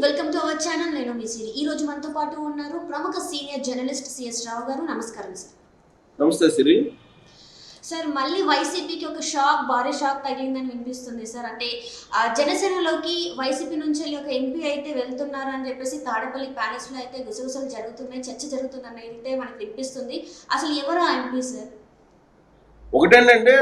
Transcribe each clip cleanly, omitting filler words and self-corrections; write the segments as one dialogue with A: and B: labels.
A: Welcome to our channel. నేను మీ సిరి. ఈ రోజు మనతో పాటు ఉన్నారు ప్రముఖ సీనియర్ జర్నలిస్ట్ సిఎస్ రావు గారు. నమస్కారం సార్.
B: నమస్తే సిరి.
A: సార్, మళ్ళీ వైసీపీకి ఒక భారీ షాక్ తగిలిందని వినిపిస్తుంది సార్. అంటే జనసేనలోకి వైసీపీ నుంచి ఒక ఎంపీ అయితే వెళ్తున్నారు అని చెప్పేసి తాడేపల్లి ప్యాలెస్లో అయితే గుసగుసలు జరుగుతున్నాయి, చర్చ జరుగుతుందని అయితే మనకు వినిపిస్తుంది. అసలు ఎవరు ఆ ఎంపీ సార్?
B: ఒకటేంటంటే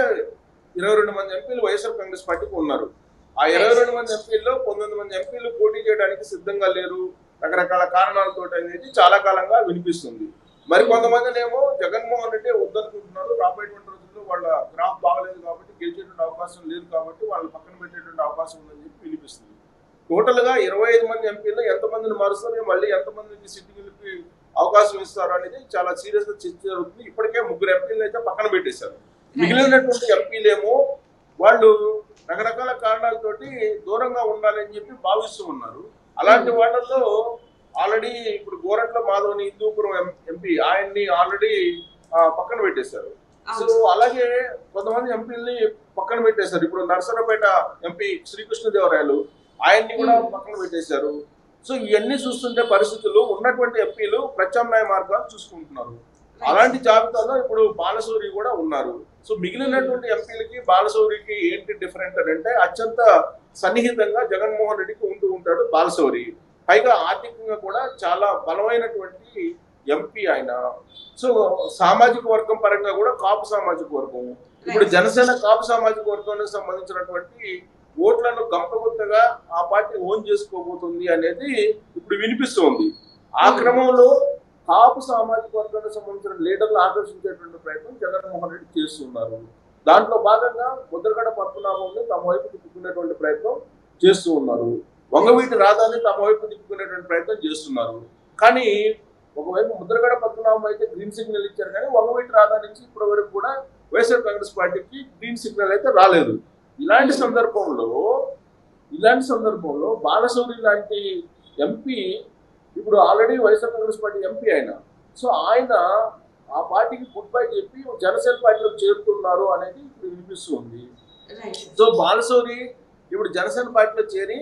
B: 22 మంది ఎంపీలు వైఎస్ఆర్ కాంగ్రెస్ పార్టీకి ఉన్నారు. ఆ 22 మంది ఎంపీల్లో 19 మంది ఎంపీలు పోటీ చేయడానికి సిద్ధంగా లేరు, రకరకాల కారణాలతో అనేది చాలా కాలంగా వినిపిస్తుంది. మరి కొంతమందినేమో జగన్మోహన్ రెడ్డి వద్దనుకుంటున్నారు, రాబోయేటువంటి రోజుల్లో వాళ్ళ గ్రాఫ్ బాగలేదు కాబట్టి గెలిచేటువంటి అవకాశం లేదు కాబట్టి వాళ్ళని పక్కన పెట్టేటువంటి అవకాశం ఉందని చెప్పి వినిపిస్తుంది. టోటల్ గా 25 మంది ఎంపీలు ఎంతమందిని మారుస్తారు, మళ్ళీ ఎంతమందికి సిట్టింగ్లకి అవకాశం ఇస్తారు అనేది చాలా సీరియస్ గా చర్చ జరుగుతుంది. ఇప్పటికే 3 ఎంపీలను అయితే పక్కన పెట్టేశారు. మిగిలినటువంటి ఎంపీలేమో వాళ్ళు రకరకాల కారణాలతోటి దూరంగా ఉండాలని చెప్పి భావిస్తూ ఉన్నారు. అలాంటి వాళ్ళల్లో ఆల్రెడీ ఇప్పుడు గోరంట్ల మాధవ్ని హిందూపురం ఎంపీ ఆయన్ని ఆల్రెడీ పక్కన పెట్టేశారు. సో అలాగే కొంతమంది ఎంపీలని పక్కన పెట్టేశారు. ఇప్పుడు నరసరావుపేట ఎంపీ శ్రీకృష్ణదేవరాయలు ఆయన్ని కూడా పక్కన పెట్టేశారు. సో ఇవన్నీ చూస్తుంటే పరిస్థితులు ఉన్నటువంటి ఎంపీలు ప్రత్యామ్నాయ మార్గాలు చూసుకుంటున్నారు. అలాంటి జాబితాలో ఇప్పుడు బాలశౌరి కూడా ఉన్నారు. సో మిగిలినటువంటి ఎంపీలకి బాలశౌరికి ఏంటి డిఫరెంట్ అని అంటే అత్యంత సన్నిహితంగా జగన్మోహన్ రెడ్డికి ఉంటూ ఉంటాడు బాలశౌరి. పైగా ఆర్థికంగా కూడా చాలా బలమైనటువంటి ఎంపీ ఆయన. సో సామాజిక వర్గం పరంగా కూడా కాపు సామాజిక వర్గం, ఇప్పుడు జనసేన కాపు సామాజిక వర్గానికి సంబంధించినటువంటి ఓట్లను గంపగుత్తగా ఆ పార్టీ ఓన్ చేసుకోబోతుంది అనేది ఇప్పుడు వినిపిస్తోంది. ఆ క్రమంలో కాపు సామాజిక వర్గానికి సంబంధించిన లీడర్లు ఆకర్షించేటువంటి ప్రయత్నం జగన్మోహన్ రెడ్డి చేస్తున్నారు. దాంట్లో భాగంగా ముద్రగడ పద్మనాభంని తమ వైపు తిప్పుకునేటువంటి ప్రయత్నం చేస్తూ ఉన్నారు. వంగవీటి రాధాని తమ వైపు తిప్పుకునేటువంటి ప్రయత్నం చేస్తున్నారు. కానీ ఒకవైపు ముద్రగడ పద్మనాభం అయితే గ్రీన్ సిగ్నల్ ఇచ్చారు, కానీ వంగవీటి రాధా నుంచి ఇప్పటి వరకు కూడా వైఎస్ఆర్ కాంగ్రెస్ పార్టీకి గ్రీన్ సిగ్నల్ అయితే రాలేదు. ఇలాంటి సందర్భంలో బాలశౌరి లాంటి ఎంపీ ఇప్పుడు already YSR Congress party MP ఆయన. సో ఆయన ఆ పార్టీకి గుడ్ బై చెప్పి జనసేన పార్టీలో చేరుతున్నారు అనేది ఇప్పుడు వినిపిస్తుంది. సో బాలశౌరి ఇప్పుడు జనసేన పార్టీలో చేరి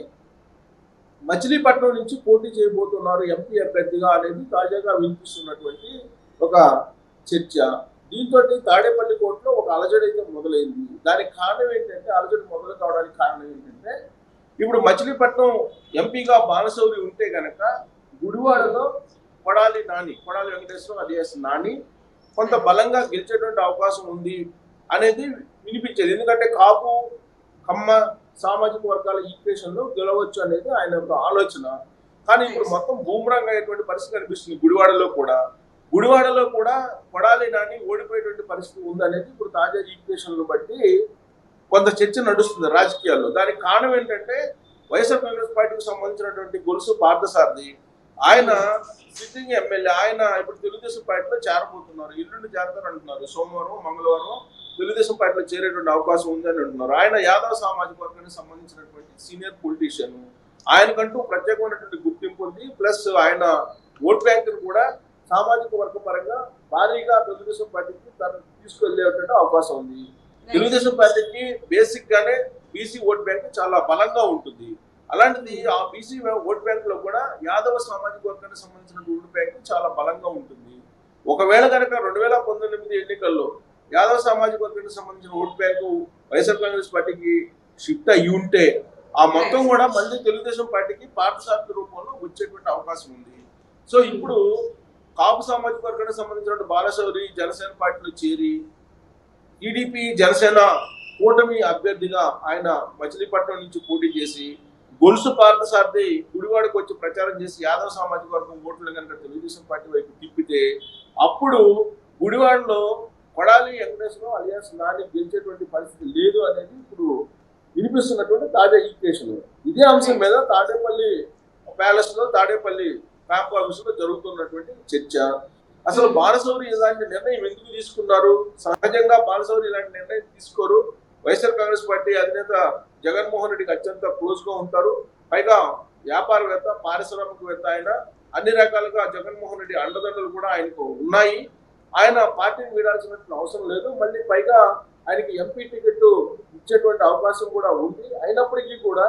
B: మచిలీపట్నం నుంచి పోటీ చేయబోతున్నారు ఎంపీ అభ్యర్థిగా అనేది తాజాగా వినిపిస్తున్నటువంటి ఒక చర్చ. దీంతో తాడేపల్లి కోర్టులో ఒక అలజడి అయితే మొదలైంది. దానికి కారణం ఏంటంటే, అలజడి మొదలు కావడానికి కారణం ఏంటంటే, ఇప్పుడు మచిలీపట్నం ఎంపీగా బాలశౌరి ఉంటే కనుక గుడివాడలో కొడాలి వెంకటేశ్వరం అలియాస్ నాని కొంత బలంగా గెలిచేటువంటి అవకాశం ఉంది అనేది వినిపించేది. ఎందుకంటే కాపు కమ్మ సామాజిక వర్గాల ఈక్వేషన్లో గెలవచ్చు అనేది ఆయన యొక్క ఆలోచన. కానీ ఇప్పుడు మొత్తం బూమరాంగ్ అయ్యేటువంటి పరిస్థితి కనిపిస్తుంది. గుడివాడలో కూడా కొడాలి నాని ఓడిపోయేటువంటి పరిస్థితి ఉంది అనేది ఇప్పుడు తాజా ఈక్వేషన్లు బట్టి కొంత చర్చ నడుస్తుంది రాజకీయాల్లో. దానికి కారణం ఏంటంటే, వైఎస్ఆర్ కాంగ్రెస్ పార్టీకి సంబంధించినటువంటి గొలుసు పార్థసారథి ఆయన సిట్టింగ్ ఎమ్మెల్యే, ఆయన ఇప్పుడు తెలుగుదేశం పార్టీలో చేరబోతున్నారు. ఎల్లుండి చేరతారు అంటున్నారు. సోమవారం మంగళవారం తెలుగుదేశం పార్టీలో చేరేటువంటి అవకాశం ఉందని అంటున్నారు. ఆయన యాదవ సామాజిక వర్గానికి సంబంధించినటువంటి సీనియర్ పొలిటీషియన్. ఆయనకంటూ ప్రత్యేకమైనటువంటి గుర్తింపు ఉంది. ప్లస్ ఆయన ఓట్ బ్యాంకును కూడా సామాజిక వర్గ పరంగా భారీగా తెలుగుదేశం పార్టీకి తీసుకెళ్లేటువంటి అవకాశం ఉంది. తెలుగుదేశం పార్టీకి బేసిక్ గానే బీసీ ఓట్ బ్యాంక్ చాలా బలంగా ఉంటుంది. అలాంటిది ఆ బీసీ ఓట్ బ్యాంక్ లో కూడా యాదవ సామాజిక వర్గానికి సంబంధించిన ఓట్ బ్యాంక్ చాలా బలంగా ఉంటుంది. ఒకవేళ కనుక 2019 ఎన్నికల్లో యాదవ సామాజిక వర్గానికి సంబంధించిన ఓట్ బ్యాంకు వైఎస్ఆర్ కాంగ్రెస్ పార్టీకి షిఫ్ట్ అయ్యి ఉంటే ఆ మొత్తం కూడా మళ్ళీ తెలుగుదేశం పార్టీకి పార్థసారథి రూపంలో వచ్చేటువంటి అవకాశం ఉంది. సో ఇప్పుడు కాపు సామాజిక వర్గానికి సంబంధించిన బాలశౌరి జనసేన పార్టీలో చేరి టీడీపీ జనసేన కూటమి అభ్యర్థిగా ఆయన మచిలీపట్నం నుంచి పోటీ చేసి గొలుసు పార్థసారథి గుడివాడకు వచ్చి ప్రచారం చేసి యాదవ సామాజిక వర్గం ఓట్లు కనుక తెలుగుదేశం పార్టీ వైపు తిప్పితే అప్పుడు గుడివాడలో కొడాలి వెంకటేశ్వరం అలియాస్ నాని గెలిచేటువంటి పరిస్థితి లేదు అనేది ఇప్పుడు వినిపిస్తున్నటువంటి తాజా ఈక్వేషన్. ఇదే అంశం మీద తాడేపల్లి ప్యాలెస్ లో తాడేపల్లి క్యాంప్ ఆఫీస్ లో జరుగుతున్నటువంటి చర్చ. అసలు బాలశౌరి ఇలాంటి నిర్ణయం ఎందుకు తీసుకున్నారు? సహజంగా బాలశౌరి ఇలాంటి నిర్ణయం తీసుకోరు. వైఎస్ఆర్ కాంగ్రెస్ పార్టీ అధినేత జగన్మోహన్ రెడ్డికి అత్యంత క్లోజ్ గా ఉంటారు. పైగా వ్యాపారవేత్త, పారిశ్రామికవేత్త ఆయన. అన్ని రకాలుగా జగన్మోహన్ రెడ్డి అండదండలు కూడా ఆయనకు ఉన్నాయి. ఆయన పార్టీని వీడాల్సినటువంటి అవసరం లేదు. మళ్ళీ పైగా ఆయనకి ఎంపీ టికెట్ ఇచ్చేటువంటి అవకాశం కూడా ఉంది. అయినప్పటికీ కూడా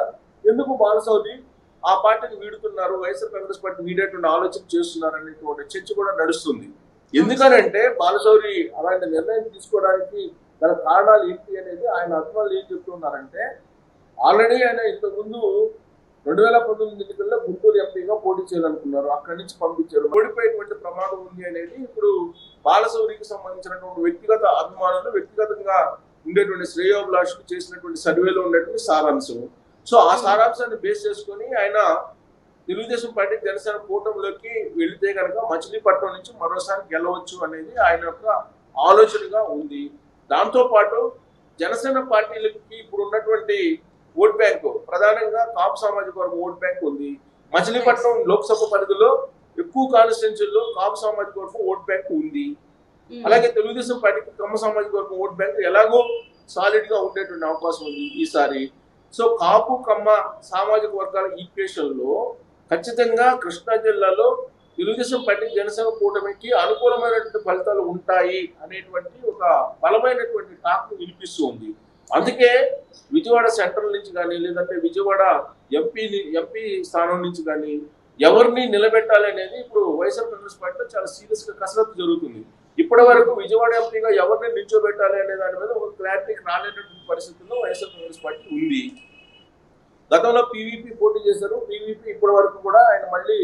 B: ఎందుకు బాలశౌరి ఆ పార్టీని వీడుతున్నారు, వైఎస్ఆర్ కాంగ్రెస్ పార్టీ వీడేటువంటి ఆలోచన చేస్తున్నారు అనేటువంటి చర్చ కూడా నడుస్తుంది. ఎందుకనంటే బాలశౌరి అలాంటి నిర్ణయం తీసుకోవడానికి గల కారణాలు ఏంటి అనేది ఆయన అభిమానులు ఏం చెప్తున్నారంటే, ఆల్రెడీ ఆయన ఇంతకుముందు 2019 ఎన్నికల్లో గుంటూరు ఎంపీగా పోటీ చేయాలనుకున్నారు, అక్కడి నుంచి పంపించారు. ఓడిపోయేటువంటి ప్రమాదం ఉంది అనేది ఇప్పుడు బాలశౌరికి సంబంధించినటువంటి వ్యక్తిగత అభిమానులు, వ్యక్తిగతంగా ఉండేటువంటి శ్రేయోభిలాషులు చేసినటువంటి సర్వేలో ఉండేటువంటి సారాంశం. సో ఆ సారాంశాన్ని బేస్ చేసుకొని ఆయన తెలుగుదేశం పార్టీ జనసేన కూటమిలోకి వెళితే కనుక మచిలీపట్నం నుంచి మరోసారి గెలవచ్చు అనేది ఆయన యొక్క ఆలోచనగా ఉంది. దాంతో పాటు జనసేన పార్టీలకి ఇప్పుడు ఉన్నటువంటి ఓట్ బ్యాంకు ప్రధానంగా కాపు సామాజిక వర్గం ఓట్ బ్యాంక్ ఉంది. మచిలీపట్నం లోక్సభ పరిధిలో ఎక్కువ కాన్స్టిట్యున్సీల్లో కాపు సామాజిక వర్గం ఓట్ బ్యాంక్ ఉంది. అలాగే తెలుగుదేశం పార్టీకి కమ్మ సామాజిక వర్గం ఓట్ బ్యాంక్ ఎలాగో సాలిడ్ గా ఉండేటువంటి అవకాశం ఉంది ఈసారి. సో కాపు కమ్మ సామాజిక వర్గాల ఈక్వేషన్ లో ఖచ్చితంగా కృష్ణా జిల్లాలో తెలుగుదేశం పార్టీ జనసేన కూటమికి అనుకూలమైనటువంటి ఫలితాలు ఉంటాయి అనేటువంటి ఒక బలమైనటువంటి టాక్ వినిపిస్తూ ఉంది. అందుకే విజయవాడ సెంట్రల్ నుంచి కానీ, లేదంటే విజయవాడ ఎంపీ స్థానం నుంచి కానీ ఎవరిని నిలబెట్టాలి అనేది ఇప్పుడు వైఎస్ఆర్ కాంగ్రెస్ పార్టీలో చాలా సీరియస్ గా కసరత్తు జరుగుతుంది. ఇప్పటి వరకు విజయవాడ ఎంపీగా ఎవరిని నిల్చోబెట్టాలి అనే దాని మీద ఒక క్లారిటీకి రాలేనటువంటి పరిస్థితుల్లో వైఎస్ఆర్ కాంగ్రెస్ పార్టీ ఉంది. గతంలో పీవీపీ పోటీ చేశారు. పీవీపీ ఇప్పటి వరకు కూడా ఆయన మళ్ళీ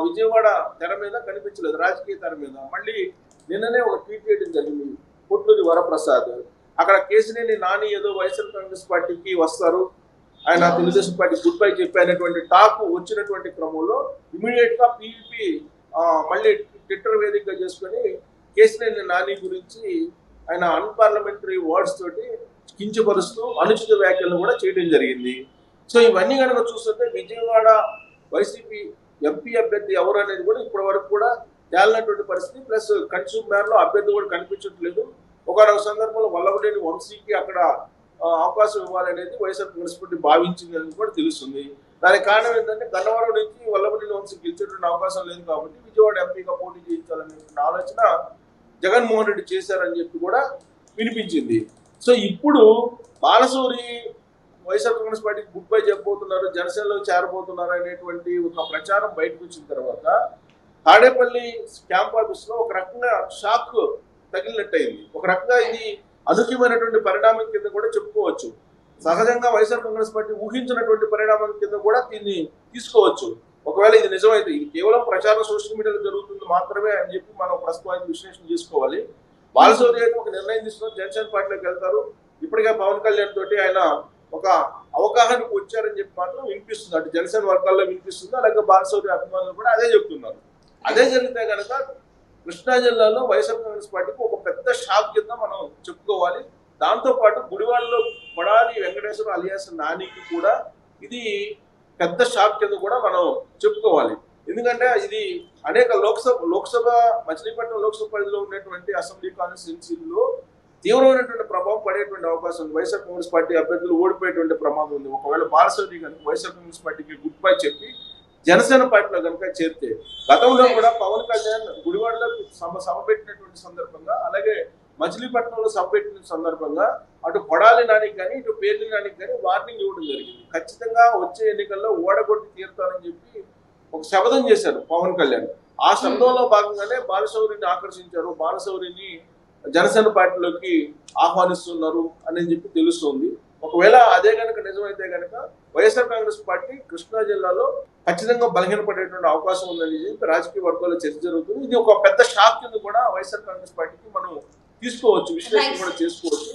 B: విజయవాడ తెర మీద కనిపించలేదు, రాజకీయ తెర మీద. మళ్ళీ నిన్ననే ఒక ట్వీట్ చేయడం జరిగింది పొట్లూరి వరప్రసాద్. అక్కడ కేసినేని నాని ఏదో వైఎస్ఆర్ కాంగ్రెస్ పార్టీకి వస్తారు, ఆయన తెలుగుదేశం పార్టీ గుడ్ బై చెప్పినటువంటి టాక్ వచ్చినటువంటి క్రమంలో ఇమీడియట్ గా పీవీపీ మళ్ళీ ట్విట్టర్ వేదికగా చేసుకొని కేసినేని నాని గురించి ఆయన అన్పార్లమెంటరీ వర్డ్స్ తోటి కించపరుస్తూ అనుచిత వ్యాఖ్యలను కూడా చేయడం జరిగింది. సో ఇవన్నీ కనుక చూస్తుంటే విజయవాడ వైసీపీ ఎంపీ అభ్యర్థి ఎవరు అనేది కూడా ఇప్పటి వరకు కూడా తేలినటువంటి పరిస్థితి. ప్లస్ కన్సూమర్ లో అభ్యర్థి కూడా కనిపించట్లేదు. ఒకనొక సందర్భంలో వల్లభనేని వంశీకి అక్కడ అవకాశం ఇవ్వాలనేది వైఎస్ఆర్ కాంగ్రెస్ పార్టీ భావించింది అని కూడా తెలుస్తుంది. దానికి కారణం ఏంటంటే గన్నవరం నుంచి వల్లభనేని వంశీ గెలిచేటువంటి అవకాశం లేదు కాబట్టి విజయవాడ ఎంపీగా పోటీ చేయించాలనే ఆలోచన జగన్మోహన్ రెడ్డి చేశారని చెప్పి కూడా వినిపించింది. సో ఇప్పుడు బాలశౌరి వైఎస్ఆర్ కాంగ్రెస్ పార్టీకి గుడ్ బై చెప్పబోతున్నారు, జనసేనలో చేరబోతున్నారు అనేటువంటి ఒక ప్రచారం బయటకు వచ్చిన తర్వాత తాడేపల్లి క్యాంప్ ఆఫీస్ లో ఒక రకంగా షాక్ తగిలినట్టయింది. ఒక రకంగా ఇది అనూహ్యమైనటువంటి పరిణామం కింద కూడా చెప్పుకోవచ్చు. సహజంగా వైఎస్ఆర్ కాంగ్రెస్ పార్టీ ఊహించినటువంటి పరిణామం కింద కూడా దీన్ని తీసుకోవచ్చు. ఒకవేళ ఇది నిజమైతే ఇది కేవలం ప్రచారం సోషల్ మీడియాలో జరుగుతుంది మాత్రమే అని చెప్పి మనం ప్రస్తుతం విశ్లేషణ చేసుకోవాలి. బాలశౌరి అయితే ఒక నిర్ణయం తీసుకుని జనసేన పార్టీలోకి వెళ్తారు. ఇప్పటికే పవన్ కళ్యాణ్ తోటి ఆయన ఒక అవగాహనకు వచ్చారని చెప్పి మాత్రం వినిపిస్తుంది. అటు జనసేన వర్గాల్లో వినిపిస్తుంది, అలాగే బాలశౌరి అభిమానులు కూడా అదే చెప్తున్నారు. అదే జరిగితే కనుక కృష్ణా జిల్లాలో వైఎస్ఆర్ కాంగ్రెస్ పార్టీకి ఒక పెద్ద షాక్ కింద మనం చెప్పుకోవాలి. దాంతోపాటు గుడివాడలో కొడాలి వెంకటేశ్వర అలియాస్ నానికి కూడా ఇది పెద్ద షాక్ కింద కూడా మనం చెప్పుకోవాలి. ఎందుకంటే ఇది అనేక లోక్సభ మచిలీపట్నం లోక్సభ పరిధిలో ఉన్నటువంటి అసెంబ్లీ కాన్స్టిట్యున్సీల్లో తీవ్రమైనటువంటి ప్రభావం పడేటువంటి అవకాశం ఉంది. వైఎస్ఆర్ కాంగ్రెస్ పార్టీ అభ్యర్థులు ఓడిపోయేటువంటి ప్రమాదం ఉంది. ఒకవేళ బాలశౌరి కనుక వైఎస్ఆర్ కాంగ్రెస్ పార్టీకి గుడ్ బై చెప్పి జనసేన పార్టీలో కనుక చేరితే, గతంలో కూడా పవన్ కళ్యాణ్ గుడివాడలో సభ పెట్టినటువంటి సందర్భంగా, అలాగే మచిలీపట్నంలో సభ పెట్టిన సందర్భంగా అటు కొడాలి నానికి కానీ ఇటు పేర్లి నానికి కానీ వార్నింగ్ ఇవ్వడం జరిగింది. ఖచ్చితంగా వచ్చే ఎన్నికల్లో ఓడగొట్టి తీరుతానని చెప్పి ఒక శపథం చేశారు పవన్ కళ్యాణ్. ఆ శబ్దంలో భాగంగానే బాలశౌరిని ఆకర్షించారు, బాలశౌరిని జనసేన పార్టీలోకి ఆహ్వానిస్తున్నారు అని చెప్పి తెలుస్తోంది. ఒకవేళ అదే కనుక నిజమైతే కనుక వైఎస్ఆర్ కాంగ్రెస్ పార్టీ కృష్ణా జిల్లాలో ఖచ్చితంగా బలహీనపడేటువంటి అవకాశం ఉందని చెప్పి రాజకీయ వర్గాల్లో చర్చ జరుగుతుంది. ఇది ఒక పెద్ద షాక్ కింద కూడా వైఎస్ఆర్ కాంగ్రెస్ పార్టీకి మనం తీసుకోవచ్చు, విశ్లేషణ కూడా చేసుకోవచ్చు.